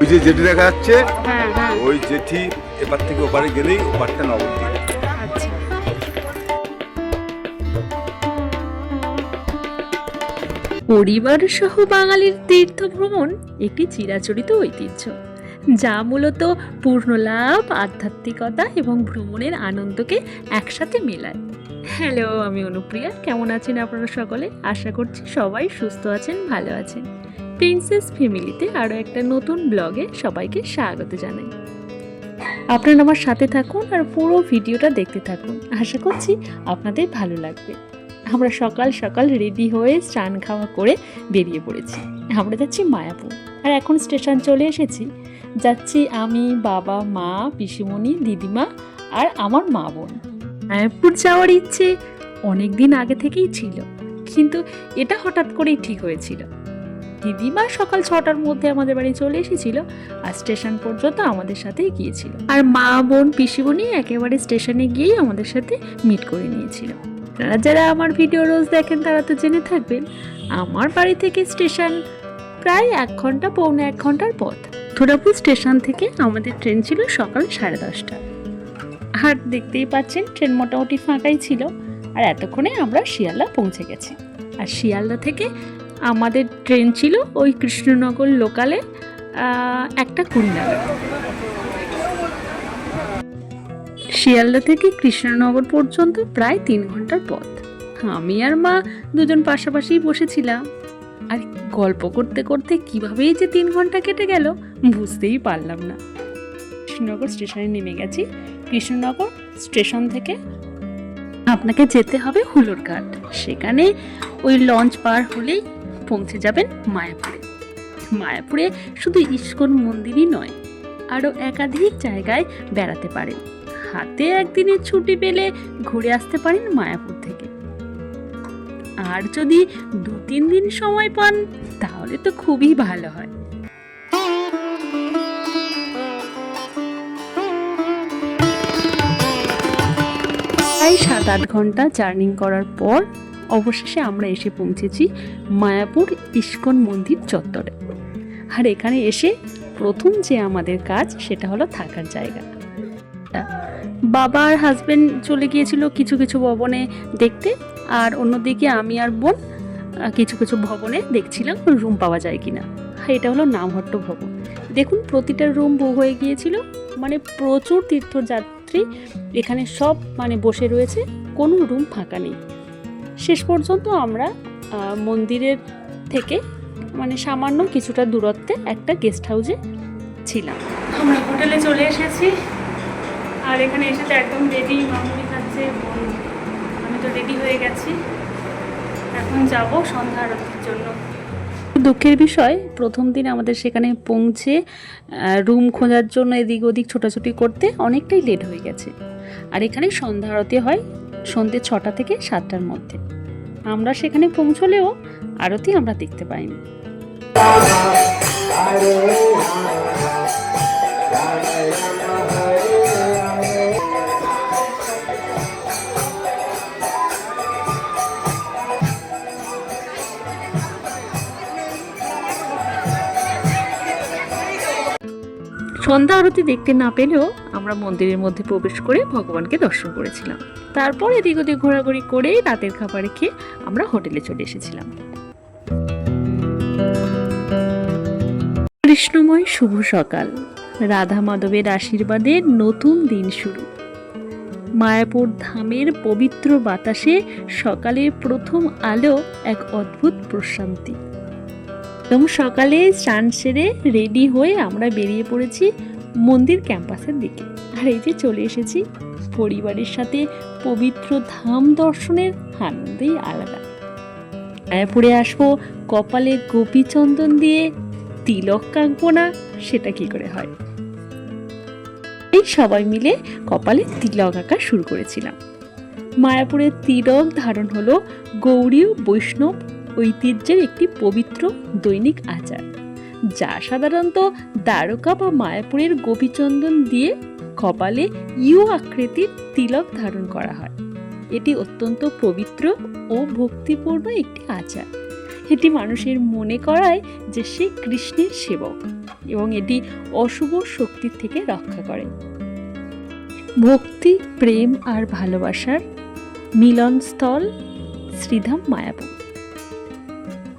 ওই যে জেঠি দেখা যাচ্ছে, হ্যাঁ হ্যাঁ, ওই জেঠি এপার থেকে ওপারে গেলেই ওপারটা নবদ্বীপ। আচ্ছা। পরিবার সহ বাঙালির তীর্থ ভ্রমণ একটি চিরাচরিত ঐতিহ্য, যা মূলত পূর্ণ লাভ, আধ্যাত্মিকতা এবং ভ্রমণের আনন্দকে একসাথে মেলায়। হ্যালো, আমি অনুপ্রিয়া। কেমন আছেন আপনারা সকলে? আশা করছি সবাই সুস্থ আছেন, ভালো আছেন। প্রিন্সেস ফ্যামিলিতে আরও একটা নতুন ব্লগে সবাইকে স্বাগত জানাই। আপনারা আমার সাথে থাকুন আর পুরো ভিডিওটা দেখতে থাকুন। আশা করছি আপনাদের ভালো লাগবে। আমরা সকাল সকাল রেডি হয়ে স্নান খাওয়া করে বেরিয়ে পড়েছি। আমরা যাচ্ছি মায়াপুর, আর এখন স্টেশন চলে এসেছি। যাচ্ছি আমি, বাবা, মা, পিসিমণি, দিদিমা আর আমার মা বোন। মায়াপুর যাওয়ার ইচ্ছে অনেক দিন আগে থেকেই ছিল, কিন্তু এটা হঠাৎ করেই ঠিক হয়েছিল। দিদিমা সকাল 6টার মধ্যে আমাদের বাড়ি চলে এসেছিল আর স্টেশন পর্যন্ত আমাদের সাথেই গিয়েছিল। আর মা, বোন, পিসিমণি একেবারে স্টেশনে গিয়েই আমাদের সাথে মিট করে নিয়েছিল। আপনারা যারা আমার ভিডিও রোজ দেখেন তারা তো জেনে থাকবেন, আমার বাড়ি থেকে স্টেশন প্রায় 1 ঘন্টা, পৌনে 1 ঘন্টার পথ। মথুরাপুর স্টেশন থেকে আমাদের ট্রেন ছিল সকাল 10:30। আর দেখতেই পাচ্ছেন ট্রেন মোটামুটি ফাঁকাই ছিল। আর এতক্ষণে আমরা শিয়ালদা পৌঁছে গেছি। আর শিয়ালদা থেকে আমাদের ট্রেন ছিল ওই কৃষ্ণনগর লোকালে 1:20 নাগাদ। শিয়ালদা থেকে কৃষ্ণনগর পর্যন্ত প্রায় 3 ঘন্টার পথ। আমি আর মা দুজন পাশাপাশি বসেছিলাম, আর গল্প করতে করতে কিভাবেই যে 3 ঘন্টা কেটে গেল বুঝতেই পারলাম না। কৃষ্ণনগর স্টেশনে নেমে গেছি। কৃষ্ণনগর স্টেশন থেকে আপনাকে যেতে হবে হুলোরঘাট। সেখানে ওই লঞ্চ পার হলেই পৌঁছে যাবেন মায়াপুরে। মায়াপুরে শুধু ইস্কন মন্দিরই নয়, আরও একাধিক জায়গায় বেড়াতে পারেন। হাতে একদিনের ছুটি পেলে ঘুরে আসতে পারেন মায়াপুর থেকে। আর যদি 2-3 দিন সময় পান তাহলে তো খুবই ভালো হয়। প্রায় 7-8 ঘন্টা জার্নি করার পর অবশেষে আমরা এসে পৌঁছেছি মায়াপুর ইস্কন মন্দির চত্বরে। আর এখানে এসে প্রথম যে আমাদের কাজ সেটা হলো থাকার জায়গা। বাবা আর হাজবেন্ড চলে গিয়েছিল কিছু কিছু ভবনে দেখতে, আর অন্যদিকে আমি আর বোন কিছু কিছু ভবনে দেখছিলাম রুম পাওয়া যায় কিনা। এটা হলো নামহট্ট ভবন। দেখুন প্রতিটা রুম বুক হয়ে গিয়েছিল, মানে প্রচুর তীর্থযাত্রী এখানে সব বসে রয়েছে, কোনো রুম ফাঁকা নেই। শেষ পর্যন্ত আমরা মন্দিরের থেকে সামান্য কিছুটা দূরত্বে একটা গেস্ট হাউসে ছিলাম। আমরা হোটেলে চলে এসেছি, আর এখানে এসে তো একদম রেডি। মামুনি খাচ্ছে, আমি তো রেডি হয়ে গেছি। এখন যাব সন্ধ্যা আরতির জন্য। দুঃখের বিষয়, প্রথম দিন আমাদের সেখানে পৌঁছে রুম খোঁজার জন্য এদিক ওদিক ছোটাছুটি করতে অনেকটাই লেট হয়ে গেছে। আর এখানে সন্ধ্যা আরতি হয় সন্ধ্যে 6টা থেকে 7টার মধ্যে। আমরা সেখানে পৌঁছলেও আরতি আমরা দেখতে পাইনি। সন্ধ্যা আরতি দেখতে না পেলেও আমরা মন্দিরের মধ্যে প্রবেশ করে ভগবানকে দর্শন করেছিলাম। তারপর এদিক ওদিক ঘোরাঘুরি করে রাতের খাবার খেয়ে আমরা হোটেলে চলে এসেছিলাম। কৃষ্ণময় শুভ সকাল, রাধা মাধবের আশীর্বাদে নতুন দিন শুরু। মায়াপুর ধামের পবিত্র বাতাসে সকালের প্রথম আলো এক অদ্ভুত প্রশান্তি। একদম সকালে স্নান সেরে রেডি হয়ে আমরা বেরিয়ে পড়েছি মন্দির ক্যাম্পাসের দিকে। আর এই যে চলে এসেছি, পরিবারের সাথে পবিত্র ধাম দর্শনের আনন্দই আলাদা। মায়াপুরে আসবো, কপালে গোপী চন্দন দিয়ে তিলক আঁকবো না, সেটা কি করে হয়? এই সবাই মিলে কপালে তিলক আঁকা শুরু করেছিলাম। মায়াপুরের তিলক ধারণ হলো গৌড়ীয় বৈষ্ণব ঐতিহ্যের একটি পবিত্র দৈনিক আচার, যা সাধারণত দ্বারকা বা মায়াপুরের গোপীচন্দন দিয়ে কপালে ইউ আকৃতির তিলক ধারণ করা হয়। এটি অত্যন্ত পবিত্র ও ভক্তিপূর্ণ একটি আচার। এটি মানুষের মনে করায় যে সে কৃষ্ণের সেবক। এবং এটি অশুভ শক্তির থেকে রক্ষা করে। ভক্তি, প্রেম আর ভালোবাসার মিলনস্থল শ্রীধাম মায়াপুর।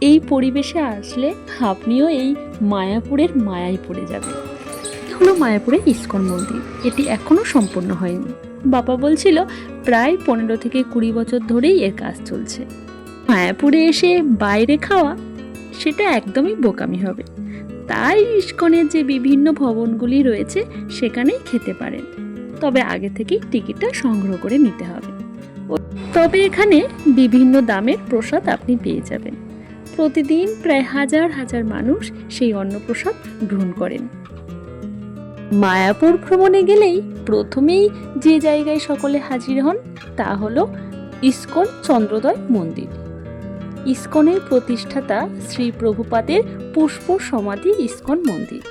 এই পরিবেশে আসলে আপনিও এই মায়াপুরের মায়ায় পড়ে যাবেন। হলো মায়াপুরের ইস্কন মন্দির। এটি এখনো সম্পূর্ণ হয়নি। বাবা বলছিল প্রায় 15 থেকে 20 বছর ধরেই এর কাজ চলছে। মায়াপুরে এসে বাইরে খাওয়া সেটা একদমই বোকামি হবে। তাই ইস্কনের যে বিভিন্ন ভবনগুলি রয়েছে সেখানেই খেতে পারেন, তবে আগে থেকেই টিকিটটা সংগ্রহ করে নিতে হবে। তবে এখানে বিভিন্ন দামের প্রসাদ আপনি পেয়ে যাবেন। প্রতিদিন প্রায় হাজার হাজার মানুষ সেই অন্নপ্রসাদ গ্রহণ করেন। মায়াপুর ভ্রমণে গেলেই প্রথমেই যে জায়গায় সকলে হাজির হন তা হলো ইস্কন চন্দ্রোদয় মন্দির। ইস্কনের প্রতিষ্ঠাতা শ্রী প্রভুপাদের পুষ্প সমাধি ইস্কন মন্দির।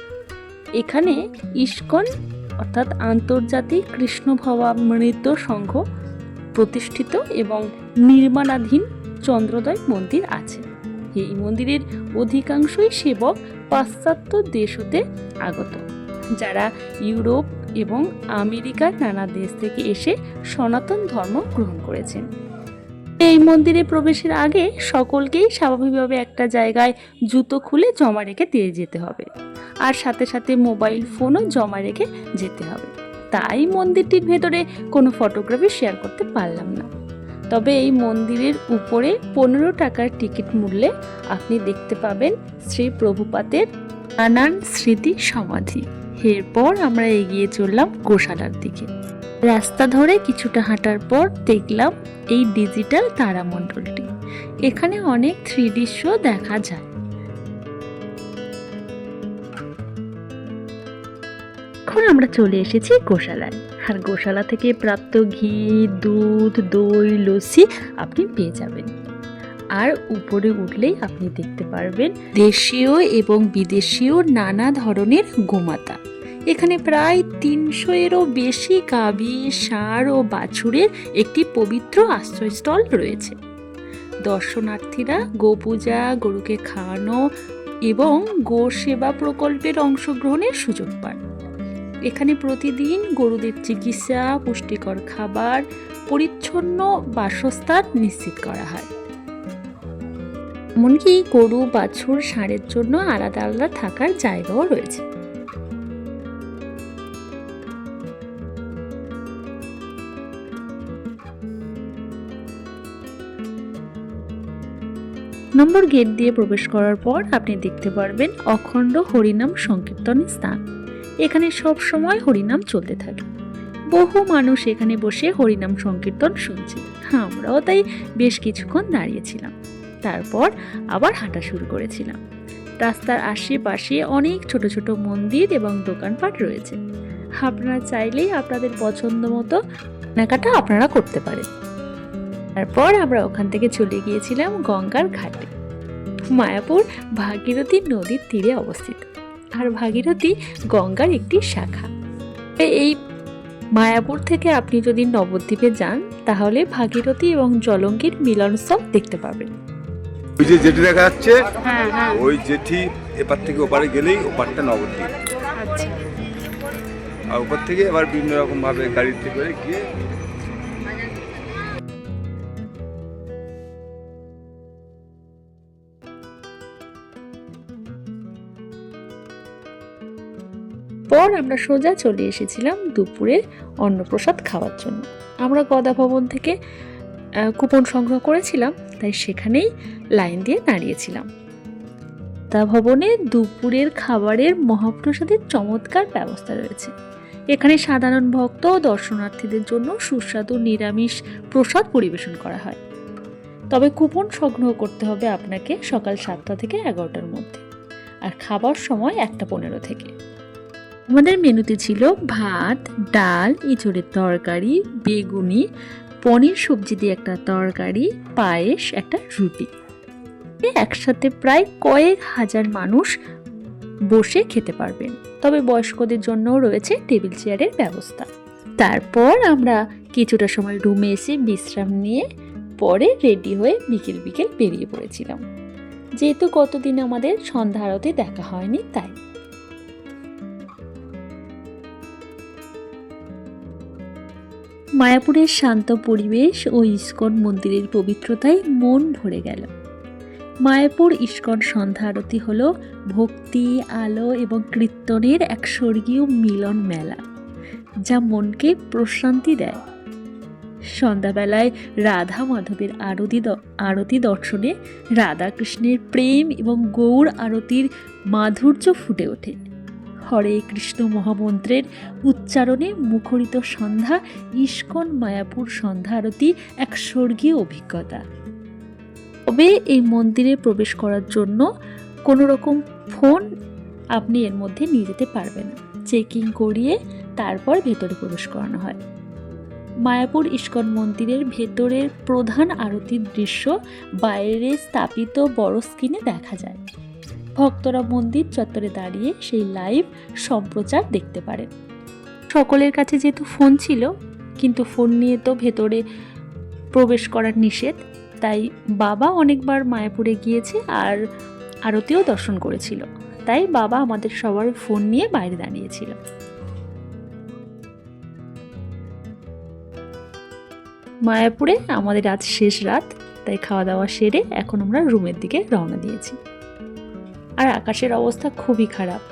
এখানে ইস্কন অর্থাৎ আন্তর্জাতিক কৃষ্ণ ভবামৃত সংঘ প্রতিষ্ঠিত এবং নির্মাণাধীন চন্দ্রোদয় মন্দির আছে। এই মন্দিরের অধিকাংশই সেবক পাশ্চাত্য দেশ হতে আগত, যারা ইউরোপ এবং আমেরিকার নানা দেশ থেকে এসে সনাতন ধর্ম গ্রহণ করেছেন। এই মন্দিরে প্রবেশের আগে সকলকেই স্বাভাবিকভাবে একটা জায়গায় জুতো খুলে জমা রেখে দিয়ে যেতে হবে, আর সাথে সাথে মোবাইল ফোনও জমা রেখে যেতে হবে। তাই মন্দিরটির ভেতরে কোনো ফটোগ্রাফি শেয়ার করতে পারলাম না। তবে এই মন্দিরের উপরে 15 টাকার টিকিট মূল্যে আপনি দেখতে পাবেন শ্রী প্রভুপাদের নানান স্মৃতি সমাধি। এরপর আমরা এগিয়ে চললাম গোশালার দিকে। রাস্তা ধরে কিছুটা হাঁটার পর দেখলাম এই ডিজিটাল তারামণ্ডলটি। এখানে অনেক 3D শো দেখা যায়। এখন আমরা চলে এসেছি গোশালায়, আর গোশালা থেকে প্রাপ্ত ঘি, দুধ, দই, লস্যি আপনি পেয়ে যাবেন। আর উপরে উঠলেই আপনি দেখতে পারবেন দেশীয় এবং বিদেশীয় নানা ধরনের গোমাতা। এখানে প্রায় 300-এরও বেশি গাভী, ষাঁড় ও বাছুরের একটি পবিত্র আশ্রয়স্থল রয়েছে। দর্শনার্থীরা গোপূজা, গরুকে খাওয়ানো এবং গো সেবা প্রকল্পের অংশগ্রহণের সুযোগ পান। এখানে প্রতিদিন গরুদের চিকিৎসা, পুষ্টিকর খাবার, পরিচ্ছন্ন বাসস্থান নিশ্চিত করা হয়। এমনকি গরু, বাছুর, ষাঁড়ের জন্য আলাদা আলাদা থাকার জায়গাও রয়েছে। নম্বর গেট দিয়ে প্রবেশ করার পর আপনি দেখতে পারবেন অখণ্ড হরিনাম সংকীর্তনের স্থান। এখানে সব সময় হরিনাম চলতে থাকে। বহু মানুষ এখানে বসে হরিনাম সংকীর্তন শুনছে। আমরাও তাই বেশ কিছুক্ষণ দাঁড়িয়েছিলাম, তারপর আবার হাঁটা শুরু করেছিলাম। রাস্তার আশেপাশে অনেক ছোট ছোট মন্দির এবং দোকানপাট রয়েছে। আপনারা চাইলেই আপনাদের পছন্দ মতো কেনাকাটা আপনারা করতে পারেন। তারপর আমরা ওখান থেকে চলে গিয়েছিলাম গঙ্গার ঘাটে। মায়াপুর ভাগীরথী নদীর তীরে অবস্থিত, আর ভাগীরথী গঙ্গার একটি শাখা। এই মায়াপুর থেকে আপনি যদি নবদ্বীপে যান তাহলে ভাগীরথী এবং জলঙ্গির মিলনস্থল দেখতে পাবেন। ওই যে জেটি দেখা যাচ্ছে, ওই জেটি এপার থেকে ওপারে গেলেই ওপারটা নবদ্বীপ। আচ্ছা, আর ওপার থেকে এবার বিভিন্ন রকম ভাবে গাড়িতে করে গিয়ে পর আমরা সোজা চলে এসেছিলাম দুপুরের অন্নপ্রসাদ খাওয়ার জন্য। আমরা গদা ভবন থেকে কুপন সংগ্রহ করেছিলাম, তাই সেখানেই লাইন দিয়ে দাঁড়িয়েছিলাম। গদা ভবনে দুপুরের খাবারের মহাপ্রসাদের চমৎকার ব্যবস্থা রয়েছে। এখানে সাধারণ ভক্ত ও দর্শনার্থীদের জন্য সুস্বাদু নিরামিষ প্রসাদ পরিবেশন করা হয়। তবে কুপন সংগ্রহ করতে হবে আপনাকে সকাল 7টা থেকে 11টার মধ্যে, আর খাবার সময় 1:15 থেকে। আমাদের মেনুতে ছিল ভাত, ডাল, এঁচোড়ের তরকারি, বেগুনি, পনির সবজি দিয়ে একটা তরকারি, পায়েস, একটা রুটি। একসাথে প্রায় কয়েক হাজার মানুষ বসে খেতে পারবেন। তবে বয়স্কদের জন্যও রয়েছে টেবিল চেয়ারের ব্যবস্থা। তারপর আমরা কিছুটা সময় রুমে এসে বিশ্রাম নিয়ে পরে রেডি হয়ে বিকেল বেরিয়ে পড়েছিলাম। যেহেতু কতদিন আমাদের সন্ধ্যা আরতি দেখা হয়নি, তাই মায়াপুরের শান্ত পরিবেশ ও ইস্কন মন্দিরের পবিত্রতায় মন ভরে গেল। মায়াপুর ইস্কন সন্ধ্যা আরতি হল ভক্তি, আলো এবং কীর্তনের এক স্বর্গীয় মিলন মেলা, যা মনকে প্রশান্তি দেয়। সন্ধ্যাবেলায় রাধা মাধবের আরতি দর্শনে রাধাকৃষ্ণের প্রেম এবং গৌর আরতির মাধুর্য ফুটে ওঠে। হরে কৃষ্ণ মহামন্ত্রের উচ্চারণে মুখরিত সন্ধ্যা ইস্কন মায়াপুর সন্ধ্যা আরতি এক স্বর্গীয় অভিজ্ঞতা। তবে এই মন্দিরে প্রবেশ করার জন্য কোনো রকম ফোন আপনি এর মধ্যে নিয়ে যেতে পারবেন না। চেকিং করিয়ে তারপর ভেতরে প্রবেশ করানো হয়। মায়াপুর ইস্কন মন্দিরের ভেতরের প্রধান আরতির দৃশ্য বাইরে স্থাপিত বড় স্ক্রিনে দেখা যায়। ভক্তরা মন্দির চত্বরে দাঁড়িয়ে সেই লাইভ সম্প্রচার দেখতে পারেন। সকলের কাছে যেহেতু ফোন ছিল, কিন্তু ফোন নিয়ে তো ভেতরে প্রবেশ করার নিষেধ, তাই বাবা অনেকবার মায়াপুরে গিয়েছে আর আরতিও দর্শন করেছিল, তাই বাবা আমাদের সবার ফোন নিয়ে বাইরে দাঁড়িয়েছিল। মায়াপুরে আমাদের আজ শেষ রাত, তাই খাওয়া দাওয়া সেরে এখন আমরা রুমের দিকে রওনা দিয়েছি। আর আকাশের অবস্থা খুবই খারাপ।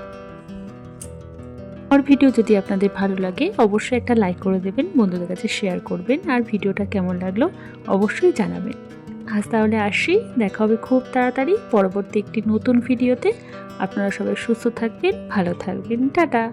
আমার ভিডিও যদি আপনাদের ভালো লাগে অবশ্যই একটা লাইক করে দেবেন, বন্ধুদের কাছে শেয়ার করবেন, আর ভিডিওটা কেমন লাগলো অবশ্যই জানাবেন। আজ তাহলে আসি, দেখা হবে খুব তাড়াতাড়ি পরবর্তী একটি নতুন ভিডিওতে। আপনারা সবাই সুস্থ থাকবেন, ভালো থাকবেন, টাটা।